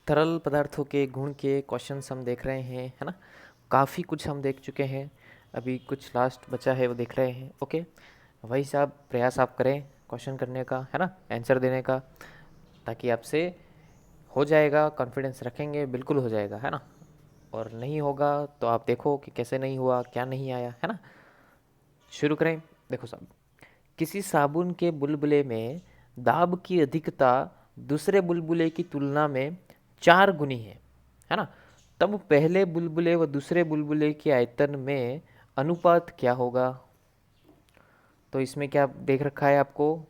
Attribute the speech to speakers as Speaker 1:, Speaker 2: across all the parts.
Speaker 1: तरल पदार्थों के गुण के क्वेश्चंस हम देख रहे हैं, है ना। काफ़ी कुछ हम देख चुके हैं, अभी कुछ लास्ट बचा है वो देख रहे हैं। ओके, वही साहब प्रयास आप करें क्वेश्चन करने का, है ना, आंसर देने का, ताकि आपसे हो जाएगा। कॉन्फिडेंस रखेंगे, बिल्कुल हो जाएगा, है ना। और नहीं होगा तो आप देखो कि कैसे नहीं हुआ, क्या नहीं आया, है ना। शुरू करें। देखो साहब, किसी साबुन के बुलबुले में दाब की अधिकता दूसरे बुलबुले की तुलना में 4 गुनी है ना। तब पहले बुलबुले व दूसरे बुलबुले के आयतन में अनुपात क्या होगा। तो इसमें क्या देख रखा है आपको,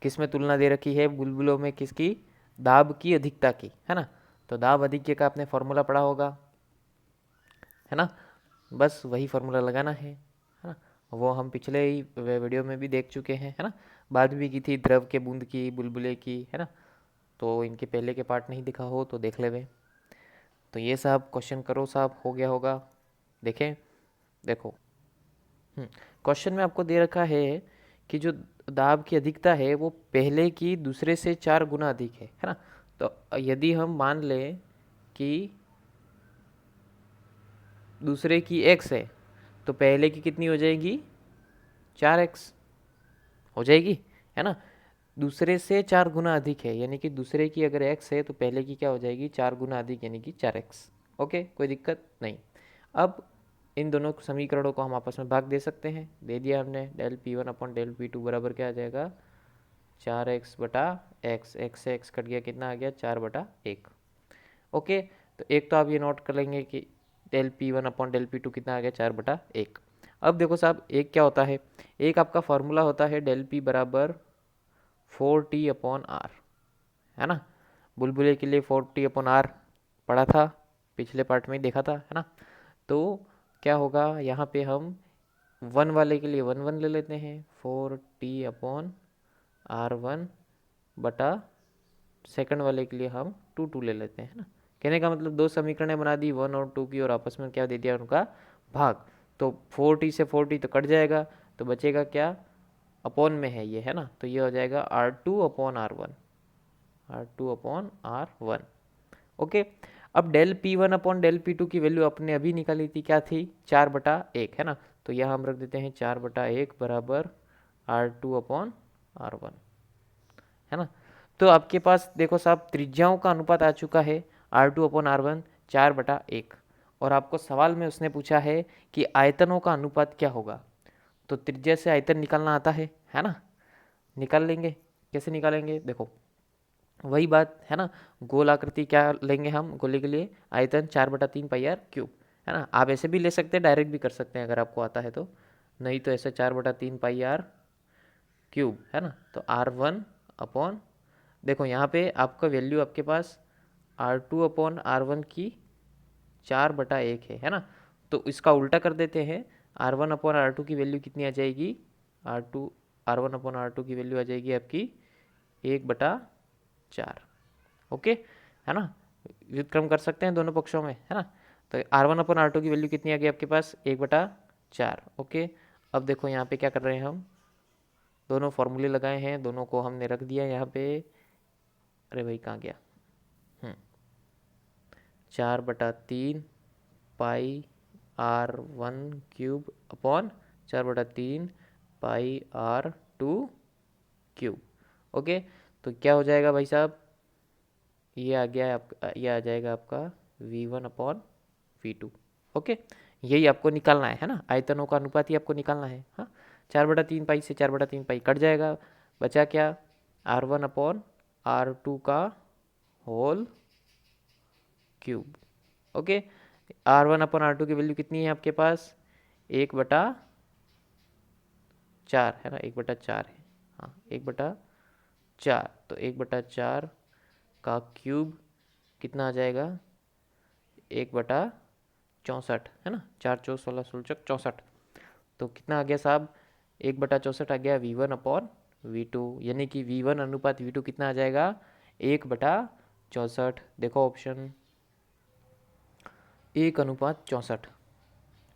Speaker 1: किस में तुलना दे रखी है बुलबुलों में, किसकी, दाब की अधिकता की, है ना। तो दाब अधिक्य का आपने फॉर्मूला पढ़ा होगा, है ना। बस वही फॉर्मूला लगाना है ना। वो हम पिछले ही वीडियो में भी देख चुके हैं, है ना। बात भी की थी द्रव के बूंद की, बुलबुले की, है ना। तो इनके पहले के पार्ट नहीं दिखा हो तो देख लेवे। तो ये साहब क्वेश्चन करो साहब, हो गया होगा। देखें, देखो, क्वेश्चन में आपको दे रखा है कि जो दाब की अधिकता है वो पहले की दूसरे से 4 गुना अधिक है ना। तो यदि हम मान लें कि दूसरे की x है तो पहले की कितनी हो जाएगी, 4x हो जाएगी, है ना। दूसरे से 4 गुना अधिक है, यानी कि दूसरे की अगर x है तो पहले की क्या हो जाएगी, 4 गुना अधिक, यानी कि 4x। ओके, कोई दिक्कत नहीं। अब इन दोनों समीकरणों को हम आपस में भाग दे सकते हैं। दे दिया हमने, del P1 upon del P2 बराबर क्या आ जाएगा, 4x बटा एक्स। एक्स से एक्स कट गया, कितना आ गया, 4/1। ओके, तो एक तो आप ये नोट कर लेंगे कि del P1 upon del P2 कितना आ गया, 4/1। अब देखो साहब, एक क्या होता है, एक आपका फॉर्मूला होता है डेल P बराबर 4T अपॉन आर, है ना। बुलबुले के लिए 4T अपॉन आर पढ़ा था, पिछले पार्ट में ही देखा था, है ना। तो क्या होगा, यहाँ पे हम 1 वाले के लिए 1 1 ले लेते हैं, 4T अपॉन R1 बटा सेकंड वाले के लिए हम 2 2 ले लेते हैं, है ना। कहने का मतलब दो समीकरणें बना दी 1 और 2 की, और आपस में क्या दे दिया, उनका भाग। तो 4T से 4T तो कट जाएगा, तो बचेगा क्या, अपॉन में है ये, है ना। तो ये हो जाएगा R2 upon R1, R2 upon R1। Okay, अब del P1 upon del P2 की वैल्यू अपने अभी निकाली थी, क्या थी, 4/1, है ना। तो यहाँ हम रख देते हैं 4/1 बराबर R2 अपॉन R1, है ना। तो आपके पास देखो साहब, त्रिज्याओं का अनुपात आ चुका है, R2 अपॉन R1 4/1। और आपको सवाल में उसने पूछा है कि आयतनों का अनुपात क्या होगा। तो त्रिज्या से आयतन निकालना आता है ना। निकाल लेंगे, कैसे निकालेंगे, देखो वही बात है ना। गोल आकृति क्या लेंगे हम, गोले के लिए आयतन 4/3 πr³ है ना। आप ऐसे भी ले सकते हैं, डायरेक्ट भी कर सकते हैं अगर आपको आता है तो, नहीं तो ऐसे 4/3 πr³ है ना। तो R1 अपॉन, देखो यहाँ पे आपका वैल्यू आपके पास R2 अपॉन R1 की 4/1 है ना। तो इसका उल्टा कर देते हैं, R1 अपॉन R2 की वैल्यू कितनी आ जाएगी, R2 R1 अपॉन R2 की वैल्यू आ जाएगी आपकी 1/4। ओके, है ना। व्युत्क्रम कर सकते हैं दोनों पक्षों में, है ना। तो R1 अपॉन R2 की वैल्यू कितनी आ गई आपके पास, 1/4। ओके, अब देखो यहाँ पे क्या कर रहे हैं हम, दोनों फॉर्मूले लगाए हैं, दोनों को हमने रख दिया यहाँ पे। अरे भाई कहाँ गया, 4/3 πr1³ अपॉन 4/3 πr2³। ओके, तो क्या हो जाएगा भाई साहब, ये आ गया है आपका, ये आ जाएगा आपका V1 अपॉन V2। ओके, यही आपको निकालना है ना, आयतनों का अनुपात ही आपको निकालना है। हाँ, 4/3 π से 4/3 π कट जाएगा, बचा क्या, R1 अपॉन R2 का whole cube. Okay, R1 upon R2 की वैल्यू कितनी है आपके पास, 1/4 है ना, 1/4 है, हाँ 1/4। तो 1/4 का क्यूब कितना आ जाएगा, 1/64 है ना, 4×4 = 16 × 16 64। तो कितना आ गया साहब, 1/64 आ गया V1 अपॉन V2, यानी कि V1 अनुपात V2 कितना आ जाएगा, 1/64। देखो ऑप्शन 1/64,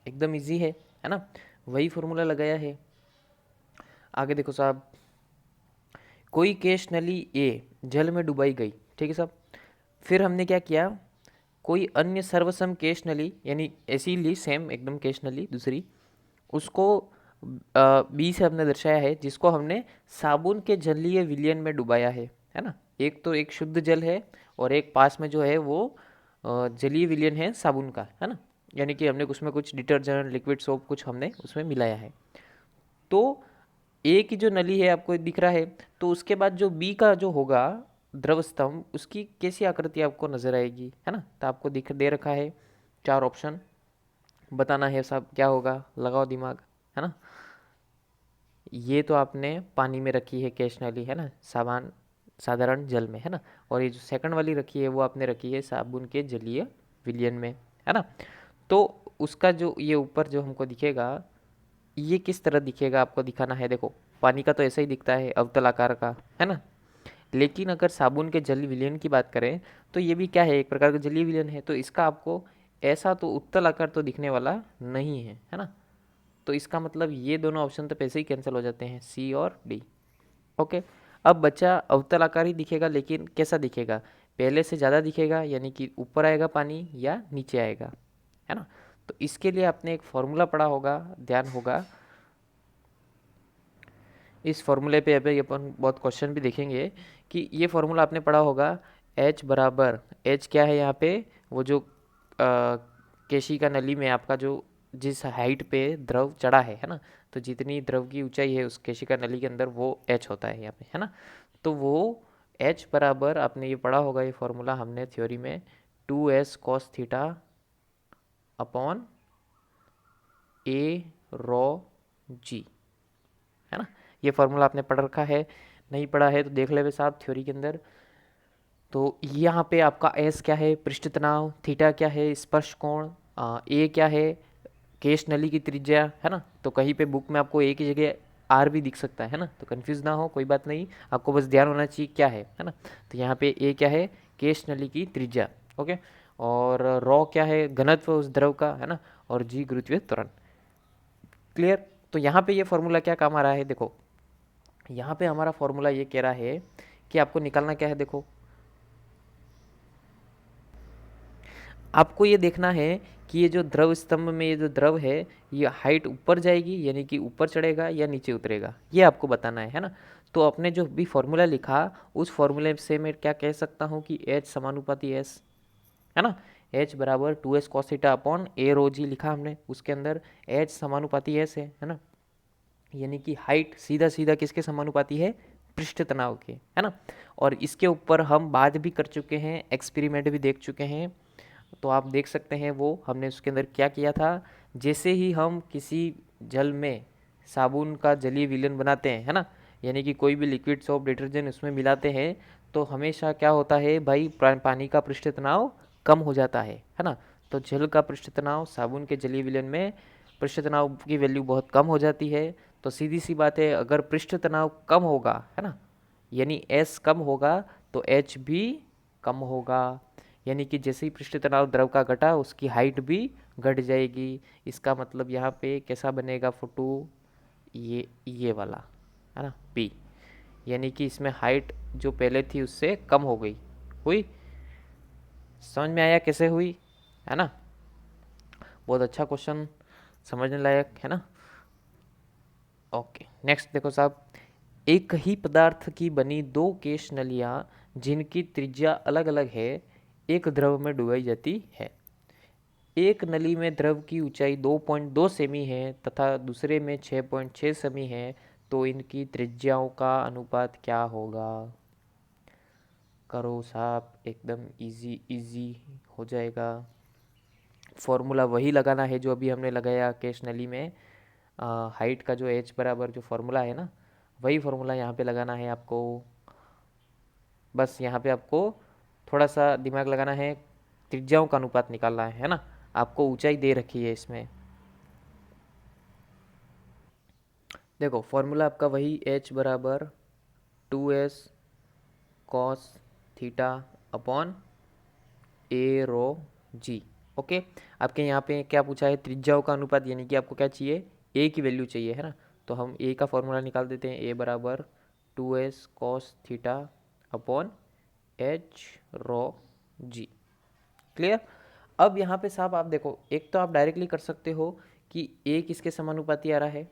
Speaker 1: एकदम इजी है ना। वही फॉर्मूला लगाया है। आगे देखो साहब, कोई केश नली ए जल में डुबाई गई, ठीक है साहब। फिर हमने क्या किया, कोई अन्य सर्वसम केश नली, यानी ऐसी ली सेम एकदम केश नली दूसरी, उसको बी से हमने दर्शाया है, जिसको हमने साबुन के जलीय विलयन में डुबाया है ना। एक तो एक शुद्ध जल है और एक पास में जो है वो जलीय विलयन है साबुन का, है ना। यानी कि हमने उसमें कुछ डिटर्जेंट, लिक्विड सोप कुछ हमने उसमें मिलाया है। तो ए की जो नली है आपको दिख रहा है, तो उसके बाद जो बी का जो होगा द्रव स्तंभ, उसकी कैसी आकृति आपको नजर आएगी, है ना। तो आपको दिख दे रखा है 4 ऑप्शन, बताना है सब क्या होगा, लगाओ दिमाग, है ना। ये तो आपने पानी में रखी है केश नली, है ना, साबान साधारण जल में, है ना। और ये जो सेकंड वाली रखी है वो आपने रखी है साबुन के जलीय विलयन में, है ना। तो उसका जो ये ऊपर जो हमको दिखेगा, ये किस तरह दिखेगा आपको दिखाना है। देखो पानी का तो ऐसा ही दिखता है अवतल आकार का, है ना। लेकिन अगर साबुन के जलीय विलयन की बात करें तो ये भी क्या है, एक प्रकार का जलीय विलयन है। तो इसका आपको ऐसा तो उत्तल आकार तो दिखने वाला नहीं है ना। तो इसका मतलब ये दोनों ऑप्शन तो पैसे ही कैंसिल हो जाते हैं, सी और डी। ओके, अब बचा अवतल आकार ही दिखेगा, लेकिन कैसा दिखेगा, पहले से ज़्यादा दिखेगा, यानी कि ऊपर आएगा पानी या नीचे आएगा, है ना। तो इसके लिए आपने एक फॉर्मूला पढ़ा होगा, ध्यान होगा। इस फॉर्मूले पे अभी अपन बहुत क्वेश्चन भी देखेंगे कि ये फॉर्मूला आपने पढ़ा होगा, H बराबर, H क्या है यहाँ पे, वो जो केशिका नली में आपका जो जिस हाइट पे द्रव चढ़ा है ना, तो जितनी द्रव की ऊंचाई है उस केशिका नली के अंदर वो H होता है यहाँ पे, है ना। तो वो H बराबर, आपने ये पढ़ा होगा, ये फॉर्मूला हमने थ्योरी में 2s cos थीटा अपॉन ए रो जी, है ना। ये फार्मूला आपने पढ़ रखा है, नहीं पढ़ा है तो देख ले साहब थ्योरी के अंदर। तो यहाँ पे आपका एस क्या है, पृष्ठ तनाव, थीटा क्या है, स्पर्श कोण, ए क्या है, केश नली की त्रिज्या, है ना। तो कहीं पे बुक में आपको ए की जगह आर भी दिख सकता है ना, तो कंफ्यूज ना हो, कोई बात नहीं, आपको बस ध्यान होना चाहिए क्या है ना। तो यहाँ पे ए क्या है, केश नली की त्रिज्या, ओके। और रॉ क्या है, घनत्व उस द्रव का, है ना। और जी गुरुत्वीय त्वरण, क्लियर। तो यहाँ पे ये फॉर्मूला क्या काम आ रहा है, देखो यहाँ पे हमारा फॉर्मूला ये कह रहा है कि आपको निकालना क्या है। देखो आपको ये देखना है कि ये जो द्रव स्तंभ में ये जो द्रव है, ये हाइट ऊपर जाएगी यानी कि ऊपर चढ़ेगा या नीचे उतरेगा, ये आपको बताना है ना। तो आपने जो भी फॉर्मूला लिखा उस फॉर्मूले से मैं क्या कह सकता हूँ कि H समानुपाती S, है ना। H बराबर 2s cos थीटा अपॉन ए रो जी लिखा हमने, उसके अंदर H समानुपाती S है ना। यानी कि हाइट सीधा सीधा किसके समानुपाती है, पृष्ठ तनाव के, है ना। और इसके ऊपर हम बात भी कर चुके हैं, एक्सपेरिमेंट भी देख चुके हैं। तो आप देख सकते हैं वो हमने उसके अंदर क्या किया था, जैसे ही हम किसी जल में साबुन का जलीय विलयन बनाते हैं, है ना, यानी कि कोई भी लिक्विड सोप डिटर्जेंट उसमें मिलाते हैं, तो हमेशा क्या होता है भाई, पानी का पृष्ठ तनाव कम हो जाता है ना। तो जल का पृष्ठ तनाव साबुन के जलीय विलयन में पृष्ठ तनाव की वैल्यू बहुत कम हो जाती है। तो सीधी सी बात है, अगर पृष्ठ तनाव कम होगा, है ना, यानी एस कम होगा, तो एच भी कम होगा। यानी कि जैसे ही पृष्ठ तनाव द्रव का घटा, उसकी हाइट भी घट जाएगी। इसका मतलब यहाँ पे कैसा बनेगा फोटो, ये वाला, है ना, पी। यानी कि इसमें हाइट जो पहले थी उससे कम हो गई, हुई। समझ में आया कैसे हुई, है ना। बहुत अच्छा क्वेश्चन, समझने लायक है ना। ओके नेक्स्ट देखो साहब, एक ही पदार्थ की बनी दो केश नलियाँ जिनकी त्रिज्या अलग अलग है, एक द्रव में डुबाई जाती है। एक नली में द्रव की ऊंचाई 2.2 सेमी है तथा दूसरे में 6.6 सेमी है, तो इनकी त्रिज्याओं का अनुपात क्या होगा। करो साहब, एकदम इजी इजी हो जाएगा। फॉर्मूला वही लगाना है जो अभी हमने लगाया केश नली में, हाइट का जो एच बराबर जो फॉर्मूला है ना, वही फॉर्मूला यहाँ पे लगाना है आपको। बस यहाँ पे आपको थोड़ा सा दिमाग लगाना है, त्रिज्याओं का अनुपात निकालना है ना। आपको ऊंचाई दे रखी है इसमें, देखो फॉर्मूला आपका वही एच बराबर 2s कॉस थीटा अपॉन ए रो जी, ओके। आपके यहाँ पे क्या पूछा है, त्रिज्याओं का अनुपात, यानी कि आपको क्या चाहिए, ए की वैल्यू चाहिए, है ना। तो हम ए का फॉर्मूला निकाल देते हैं, ए बराबर 2s cos theta upon h rho g. Clear. अब यहाँ पे साहब आप देखो, एक तो आप डायरेक्टली कर सकते हो कि ए किसके समानुपाती आ रहा है,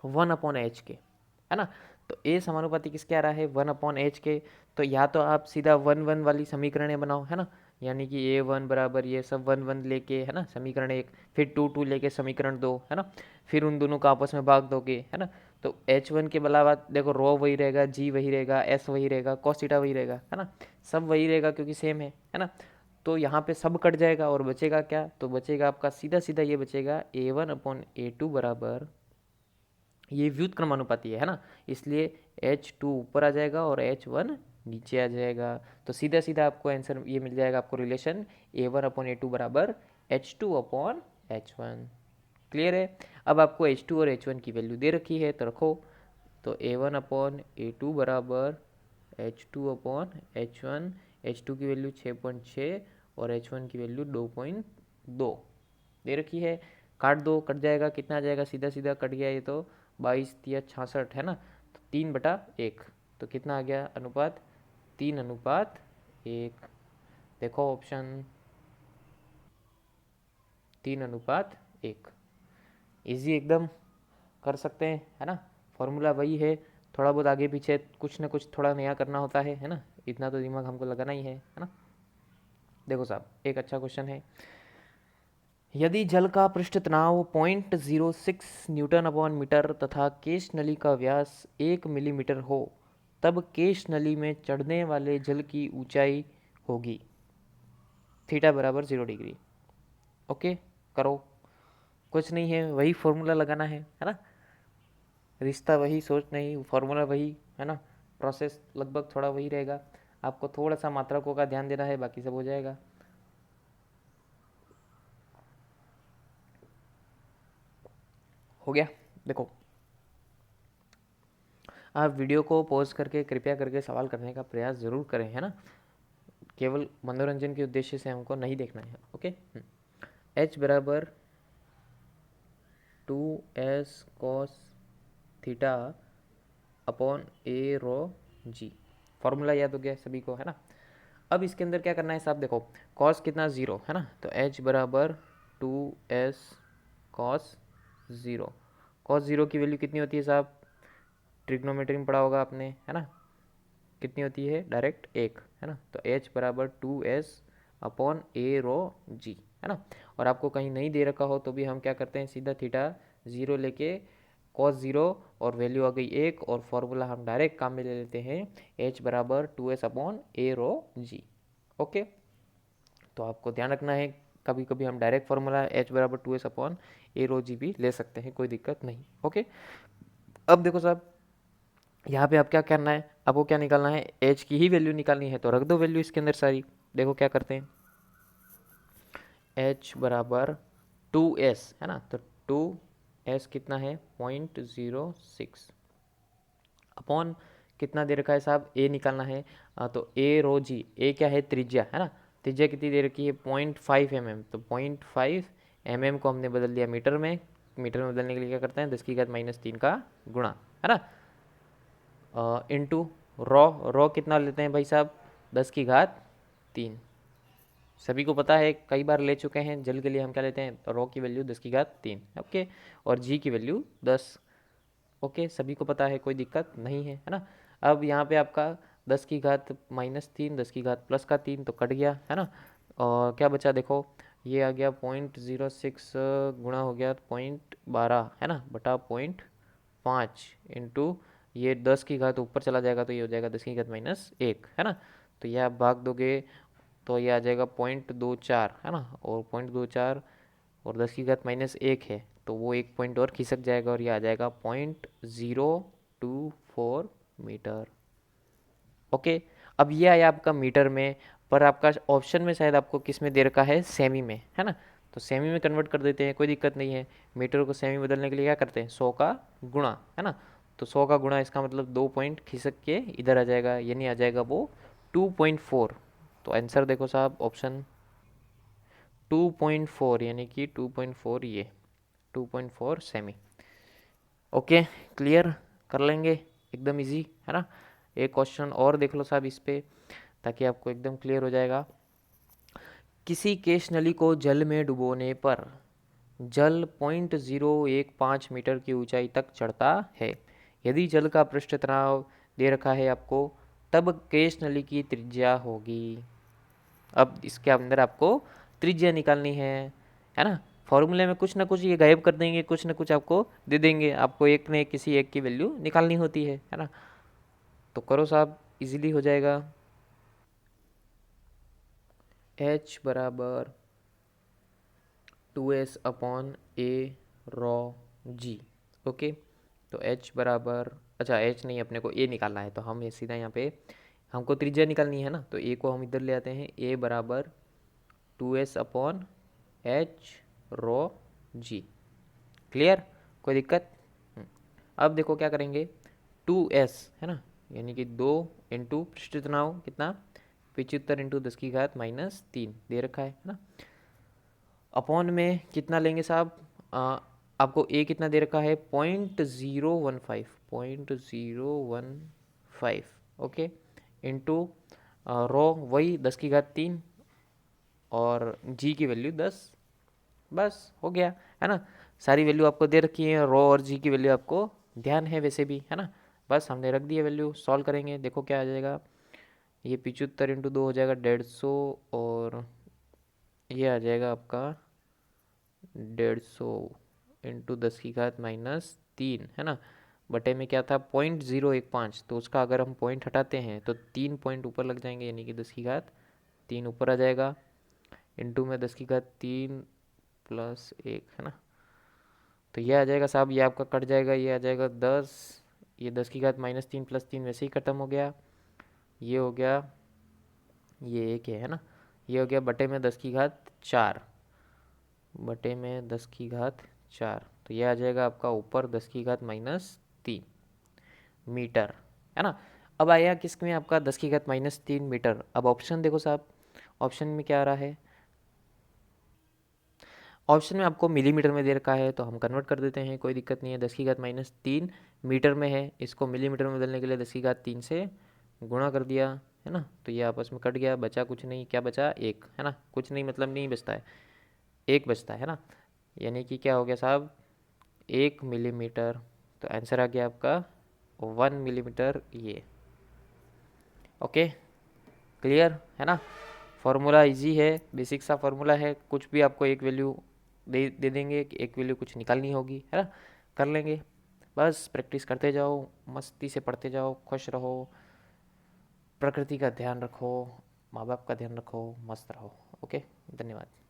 Speaker 1: 1/h के, है ना। तो ए समानुपाती किसके आ रहा है, 1/h के। तो या तो आप सीधा 1 1 वाली समीकरणें बनाओ, है ना, यानी कि A1 बराबर ये सब 1 1 लेके, है ना, समीकरण 1, फिर 2 2 लेके समीकरण 2, है ना, फिर उन दोनों को आपस में भाग दोगे, है ना। तो H1 के अलावा देखो रो वही रहेगा, जी वही रहेगा, एस वही रहेगा, कॉस थीटा वही रहेगा, है ना, सब वही रहेगा क्योंकि सेम है ना। तो यहाँ पे सब कट जाएगा और बचेगा क्या, तो बचेगा आपका सीधा सीधा ये बचेगा A1/A2 बराबर, ये व्युत्क्रमानुपाती है ना, इसलिए H2 ऊपर आ जाएगा और H1 नीचे आ जाएगा। तो सीधा सीधा आपको आंसर ये मिल जाएगा, आपको रिलेशन A1/A2 बराबर H2/H1। क्लियर है। अब आपको H2 और H1 की वैल्यू दे रखी है तो रखो। तो A1/A2 बराबर H2/H1, H2 की वैल्यू 6.6 और H1 की वैल्यू 2.2 दे रखी है। काट दो, कट जाएगा, कितना आ जाएगा, सीधा सीधा कट गया ये तो 22×3=66, है ना। तो 3/1, तो कितना आ गया अनुपात, 3:1। देखो ऑप्शन 3:1। इजी एकदम, कर सकते हैं, है ना। फॉर्मूला वही है, थोड़ा बहुत आगे पीछे कुछ ना कुछ थोड़ा नया करना होता है ना, इतना तो दिमाग हमको लगाना ही है ना। देखो साहब, एक अच्छा क्वेश्चन है। यदि जल का पृष्ठ तनाव 0.06 N/मीटर तथा केश नली का व्यास 1 मिलीमीटर हो, तब केश नली में चढ़ने वाले जल की ऊंचाई होगी थीटा बराबर 0 डिग्री। ओके, करो, कुछ नहीं है, वही फॉर्मूला लगाना है ना, रिश्ता वही, सोच नहीं, फॉर्मूला वही, है ना, प्रोसेस लगभग थोड़ा वही रहेगा। आपको थोड़ा सा मात्रकों का ध्यान देना है, बाकी सब हो जाएगा। हो गया। देखो, आप वीडियो को पॉज करके कृपया करके सवाल करने का प्रयास ज़रूर करें, है ना, केवल मनोरंजन के उद्देश्य से हमको नहीं देखना है। ओके। H बराबर 2s cos theta upon A rho g, formula याद हो गया सभी को, है ना। अब इसके अंदर क्या करना है साहब, देखो कॉस कितना 0, है ना, तो H बराबर 2s cos 0। कॉस 0 की वैल्यू कितनी होती है साहब, ट्रिग्नोमेट्री में पढ़ा होगा आपने, है ना, कितनी होती है, डायरेक्ट 1, है ना। तो H बराबर 2s/A/ρg, है ना। और आपको कहीं नहीं दे रखा हो तो भी हम क्या करते हैं, सीधा थीटा 0 लेके cos 0 और वैल्यू आ गई 1, और फॉर्मूला हम डायरेक्ट काम में ले लेते हैं, H बराबर 2s/A/ρg। ओके, तो आपको ध्यान रखना है, कभी कभी हम डायरेक्ट फॉर्मूला H बराबर 2s/A/ρg भी ले सकते हैं, कोई दिक्कत नहीं। ओके। अब देखो साहब, यहाँ पे आप क्या करना है, आपको क्या निकालना है, एच की ही वैल्यू निकालनी है, तो रख दो वैल्यू इसके अंदर सारी। देखो क्या करते हैं, एच बराबर 2s, है ना, तो 2s कितना है 0.06 अपॉन कितना दे रखा है साहब, ए निकालना है। तो ए रो जी, ए क्या है, त्रिज्या, है ना, त्रिज्या कितनी दे रखी है 0.5 mm, तो 0.5 mm को हमने बदल दिया मीटर में। मीटर में बदलने के लिए क्या करते हैं, 10⁻³ का गुणा, है ना, इंटू रॉ कितना लेते हैं भाई साहब, 10⁻3। सभी को पता है, कई बार ले चुके हैं, जल के लिए हम क्या लेते हैं, रॉ की वैल्यू 10⁻3, ओके, और जी की वैल्यू 10। ओके, सभी को पता है, कोई दिक्कत नहीं है ना। अब यहाँ पे आपका 10⁻³ 10⁻+3 तो कट गया, है ना, और क्या बचा देखो, ये आ गया 0.06 गुणा हो गया 0.12, है ना, बटा 0.5 इंटू ये 10⁻, ऊपर चला जाएगा तो ये हो जाएगा 10⁻⁻1, है ना। तो ये आप भाग दोगे तो ये आ जाएगा 0.24, है ना, और 0.24 और 10⁻⁻1 है तो वो एक पॉइंट और खिसक जाएगा और ये आ जाएगा 0.024 मीटर। ओके, अब ये आया आपका मीटर में, पर आपका ऑप्शन में शायद आपको किस में दे रखा है, सेमी में, है ना, तो सेमी में कन्वर्ट कर देते हैं, कोई दिक्कत नहीं है। मीटर को सेमी बदलने के लिए क्या करते हैं, 100 का गुणा, है ना, तो 100 का गुणा, इसका मतलब 2 पॉइंट खिसक के इधर आ जाएगा, यानी आ जाएगा वो 2.4। तो आंसर देखो साहब, ऑप्शन 2.4, यानी कि 2.4, ये 2.4 सेमी। ओके, क्लियर, कर लेंगे, एकदम इजी, है ना। एक क्वेश्चन और देख लो साहब इस पे, ताकि आपको एकदम क्लियर हो जाएगा। किसी केश नली को जल में डुबोने पर जल 0.015 मीटर की ऊंचाई तक चढ़ता है। यदि जल का पृष्ठ तनाव दे रखा है आपको, तब केश नली की त्रिज्या होगी। अब इसके अंदर आपको त्रिज्या निकालनी है ना। फॉर्मूले में कुछ ना कुछ ये गायब कर देंगे, कुछ ना कुछ आपको दे देंगे, आपको एक ने किसी एक की वैल्यू निकालनी होती है ना। तो करो साहब, इजीली हो जाएगा। H बराबर 2s अपॉन ए रॉ जी। ओके, तो H बराबर, अच्छा H नहीं, अपने को A निकालना है, तो हम ये सीधा यहाँ पे हमको त्रिज्या निकालनी है ना, तो A को हम इधर ले आते हैं। A बराबर 2s अपॉन H रॉ जी। क्लियर, कोई दिक्कत? अब देखो क्या करेंगे, 2s है ना, यानी कि 2 इंटू पृष्ठ तनाव कितना, 75 इंटू 10⁻³ दे रखा है ना। अपॉन में कितना लेंगे साहब, आपको ए कितना दे रखा है, 0.015। ओके, इंटू रो वही 10⁻³ और जी की वैल्यू 10। बस हो गया है ना। सारी वैल्यू आपको दे रखी है, रो और जी की वैल्यू आपको ध्यान है वैसे भी, है ना। बस हमने रख दी है वैल्यू, सॉल्व करेंगे, देखो क्या आ जाएगा। ये 75 इंटू 2 हो जाएगा 150, और ये आ जाएगा आपका 150 इंटू 10⁻³ है ना। बटे में क्या था, 0.015, तो उसका अगर हम पॉइंट हटाते हैं तो 3 पॉइंट ऊपर लग जाएंगे, यानी कि 10⁻³ ऊपर आ जाएगा। इंटू में 10⁻³ प्लस 1 है ना, तो ये आ जाएगा साहब, ये आपका कट जाएगा, ये आ जाएगा 10, ये 10⁻³ प्लस 3 वैसे ही ख़त्म हो गया। ये हो गया, ये एक है ना, ये हो गया बटे में 10⁻4, बटे में 10⁻4, तो ये आ जाएगा आपका ऊपर 10⁻³ मीटर, है ना। अब आया किस में आपका 10⁻³ मीटर। अब ऑप्शन देखो साहब, ऑप्शन में क्या आ रहा है, ऑप्शन में आपको मिलीमीटर में दे रखा है, तो हम कन्वर्ट कर देते हैं, कोई दिक्कत नहीं है। 10⁻³ मीटर में है, इसको मिलीमीटर में बदलने के लिए 10⁻³ से गुणा कर दिया, है ना। तो ये आपस में कट गया, बचा कुछ नहीं, क्या बचा, एक, है ना। कुछ नहीं मतलब नहीं बचता है, एक बचता है ना, यानी कि क्या हो गया साहब, 1 मिलीमीटर। तो आंसर आ गया आपका 1 मिलीमीटर ये। ओके, क्लियर है ना। फॉर्मूला इजी है, बेसिक सा फॉर्मूला है, कुछ भी आपको एक वैल्यू दे देंगे, एक वैल्यू कुछ निकालनी होगी, है ना, कर लेंगे। बस प्रैक्टिस करते जाओ, मस्ती से पढ़ते जाओ, खुश रहो, प्रकृति का ध्यान रखो, माँ बाप का ध्यान रखो, मस्त रहो। ओके, धन्यवाद।